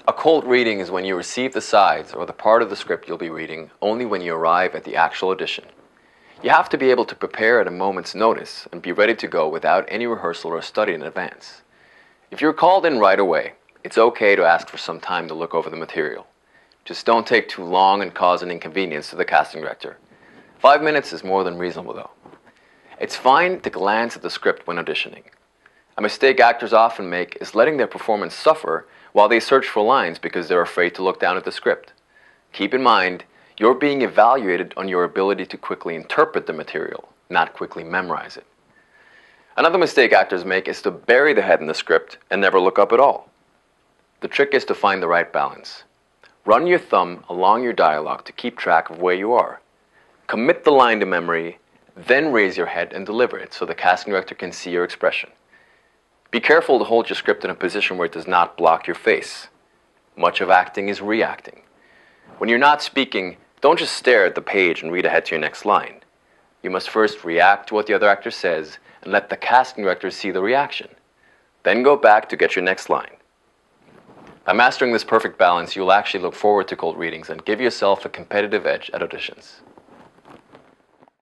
A cold reading is when you receive the sides or the part of the script you'll be reading only when you arrive at the actual audition. You have to be able to prepare at a moment's notice and be ready to go without any rehearsal or study in advance. If you're called in right away, it's okay to ask for some time to look over the material. Just don't take too long and cause an inconvenience to the casting director. 5 minutes is more than reasonable, though. It's fine to glance at the script when auditioning. A mistake actors often make is letting their performance suffer while they search for lines because they're afraid to look down at the script. Keep in mind, you're being evaluated on your ability to quickly interpret the material, not quickly memorize it. Another mistake actors make is to bury the head in the script and never look up at all. The trick is to find the right balance. Run your thumb along your dialogue to keep track of where you are. Commit the line to memory, then raise your head and deliver it so the casting director can see your expression. Be careful to hold your script in a position where it does not block your face. Much of acting is reacting. When you're not speaking, don't just stare at the page and read ahead to your next line. You must first react to what the other actor says and let the casting director see the reaction. Then go back to get your next line. By mastering this perfect balance, you'll actually look forward to cold readings and give yourself a competitive edge at auditions.